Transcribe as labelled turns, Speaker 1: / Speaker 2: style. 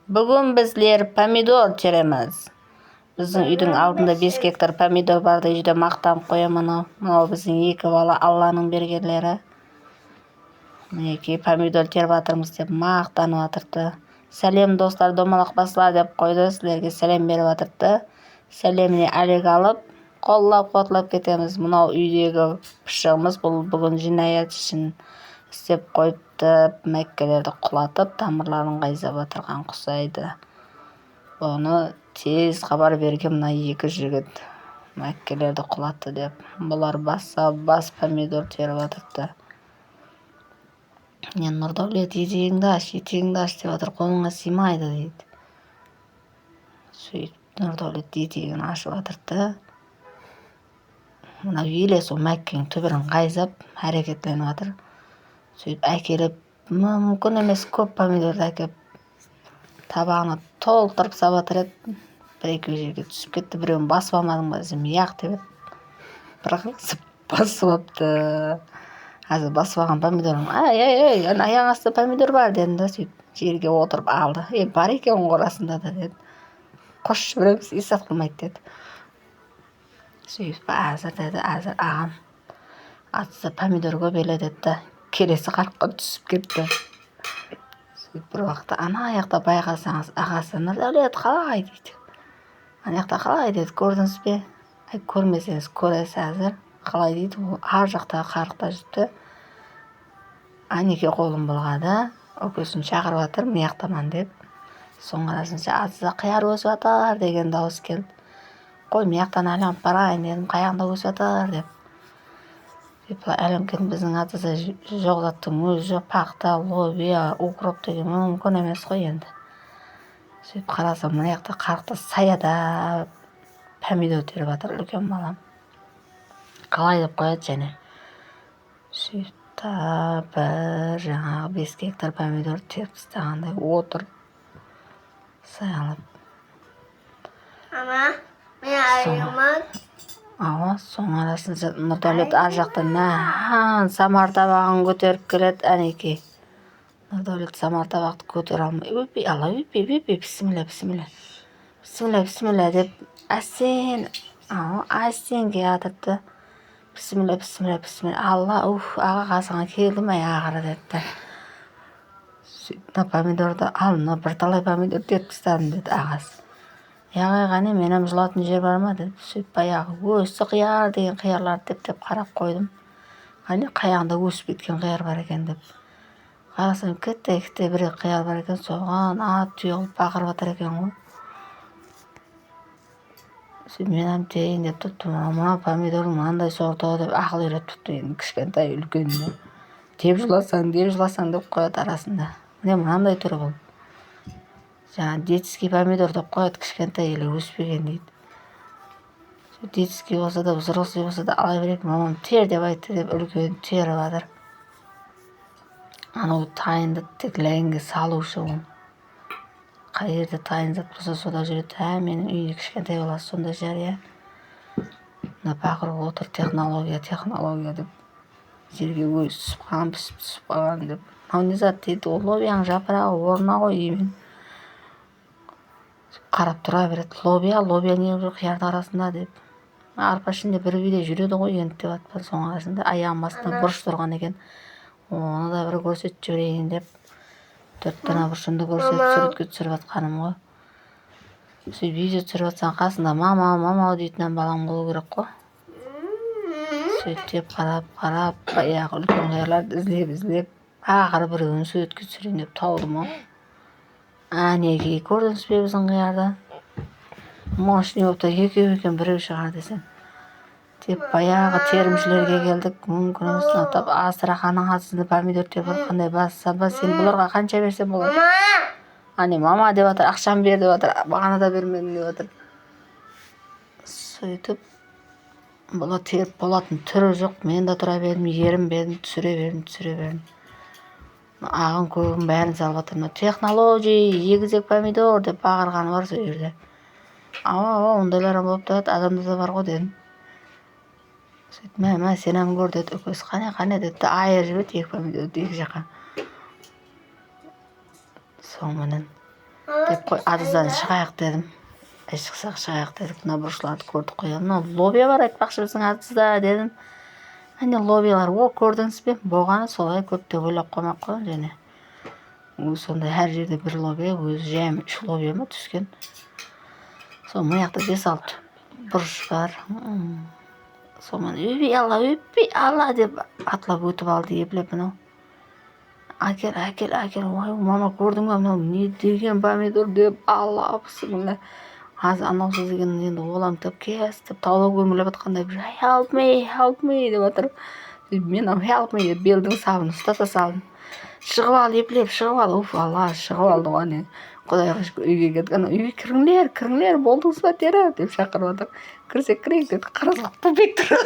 Speaker 1: Бүгін біздер помидор тереміз. Біздің үйдің алдында 5 гектар помидор барды, үйде мақтанып қоямын. Мынау біздің 2 бала Алланың бергендері. Мінекей помидор теріп жатырмыз деп мақтанып жатырды. Сәлем достар, домалақ басылар деп қойды. Сіздерге сәлем беріп жатырды. Сәлеміне әлек алып, қоллап кетеміз. Мынау үйдегі пышығымыз, бұл бүгін жинаят үшін істеп қойыпты. Мәккелерді құлатып, тамырларын қайзап отырған құсайды. Оны тез хабар берген мына 2 жігіт Мәккелерді құлатты деп. Бұлар бас помидор теріп жатырды. Нұрдәулет, етегіңді аш деп жатыр, қолыңа сыймайды дейді. Сөйтіп Нұрдәулет етегін ашып жатырды. Мына елес ол Мәккенің түбірін қайзап әрекетленіп жатыр. Сөйтіп әкеліп, мүмкін емес көп помидорды әкеп табағына толтырып сабатыр еді. 1-2 жерге түсіп кетті. Біреуін басып алмадың ба десем, яқ деп еді. Бір қырсып басып апты. Қазір басып алған помидорым, аяң асты помидор бар дедім да, сөйтіп жерге отырып алды. Бар екен қорасында да деді. Қош біреуміз исат қылмайды деді. Сөйтіп әзір ағам атса помидор көбеле деді да, келесі қарыққа түсіп кетті. Сөйтіп бір уақытта ана аяқта байқасаңыз, ағасы Нұрдәулет қалай дейді. Ана жақта қалай деді, көрдіңіз бе? Көрмесеңіз көресіз әзір. Қалай дейді, ол ар жақтағы қарықта жүрді. Анеке қолын бұлғады, өкесін шақырып жатыр, мына жақтаман деп. Соңғы арасынша атса қияр өсіп жатыр деген дауыс келді. Қой, мына жақтан айланып барайын дедім, қаяғында өсіп жатыр деп. Әлемкен біздің атыса жоқ заттың өзі жоқ, пақта, лобия, укроп деген мүмкін емес қой енді. Сөйтіп қарасам, мына жақта қарықта саяда помидор теріп жатыр үлкен балам. Қалай деп қояды және. Сөйтіп бір жаңағы 5 гектар помидор теріп тастағандай отыр. Саялап.
Speaker 2: Ама, мен айырман.
Speaker 1: Соң арасында Нұрдәулет ар жақтан самар табағын көтеріп келеді, әнеке. Нұрдәулет самар табақты көтер алмай, өпей, бісміллә деп әсен келатырды. Бісміллә, Алла, аға қасыңа келдім ақыры деді. Сөйтіп помидорды алына бірталай помидор теріп тастадым деді ағасы. Қане, менің жылатын жер бар ма деді. Сөйтіп баяғы өсі қияр деген қиярларды деп қарап қойдым. Қане, қаяғында өсіп кеткен қияр бар екен деп. Қарасам, кетте бір қияр бар екен, соған ат түйіліп бақырып жатыр екен ғой. Сөйтіп мен әмтейін деп тұттым, мына помидорың мынандай сорты деп ақыл үйретіп тұттым, енді кішкентай үлкеніне. Деп жыласаң деп қояды арасында. Міне мынандай түрі бұл. Жаңа детский помидор деп қояды, кішкентай елі өспеген дейді. Детский болса да, взрослый болса да ала берейік, мамам тер деп айтты деп үлкен теріп жатыр. Анау тайынды тек ләңге салушы ол. Қай жерде тайын зат болса сода жүреді. Менің үйде кішкентай баласы сонда жария. Мына бақырып отыр, технология деп. Жерге өсіп қалған, түсіп қалған деп. Мынау не зат дейді, ол лобияның жапырағы орнына ғой деймін. Қарап тұра береді. Лобия не жүр қиярды арасында деп. Арпа ішінде бір үйде жүреді ғой енді деп атпан. Соң арасында аяғым астында бұрыш тұрған екен. Оны да бір көрсетіп жіберейін деп. 4 дана бұрышымды көрсетіп суретке түсіріп атқаным ғой. Сөйтіп видео түсіріп атсаң қасында мама дейтін балам болу керек қой. Сөйтіп қарап, баяғы үлкен қиярларды іздеп, ақыры біреуін суретке түсірейін деп таудым ғой. Әнеки, көрдіңіз бе біздің қиярды? Может, не болыпты, екеу екен, біреу шығар десем. Деп баяғы терімшілерге келдік, мүмкін емес тап асырақаның атысында помидор теріп қандай басса, сен бұларға қанша берсем болады? Мама деп жатыр, ақшам бер деп жатыр, бағана да бермедім деп жатыр. Сөйтіп, бұла теріп болатын түрі жоқ, мен де тұра бердім, ерім бердім, түсіре бердім. Ағын көгін бәрін салып жатыр. Технология, егізек помидор деп бағырғаны бар сол жерде. Ондайлар болып тұрады, адамда да бар ғой дедім. Сөйтіп, сенем көр деді, өкесі қане деді, айыр жібет 2 помидорды 2 жаққа. Соңынан деп қой адыздан шығайық дедім. Шықсақ шығайық дедік, мына бұрышыларды көрдік қой. Мына лобия бар айтпақшы біздің адызда дедім. Әне лобиялар, о көрдіңіз бе? Болғаны солай көп деп ойлап қоймақ қой және. Сондай әр жерде бір лобия, өзі жайым 3 лобия ма түскен. Сол маяқта 5-6 бұрыш бар. Сонымен өйбей алла деп атлап өтіп алды еплеп мынау. Әкел, ой, мама көрдің ба мынау не деген помидор деп алла бісміллә. Аз анаусыз деген енді олаңтып кестіп таулап көміліп жатқандай бір help me деп отыр. Мен help me деп белдің сабын ұстата салдым. Шығып ал еплеп, шығып ал. Уф, алла, шығып алды ғой не. Құдайға шүкір үйге кеткен. Үйге кіріңдер, болдыңыз ба тері деп шақырып отыр. Кірсек кірейік деді. Қарасақ тұлбек тұр.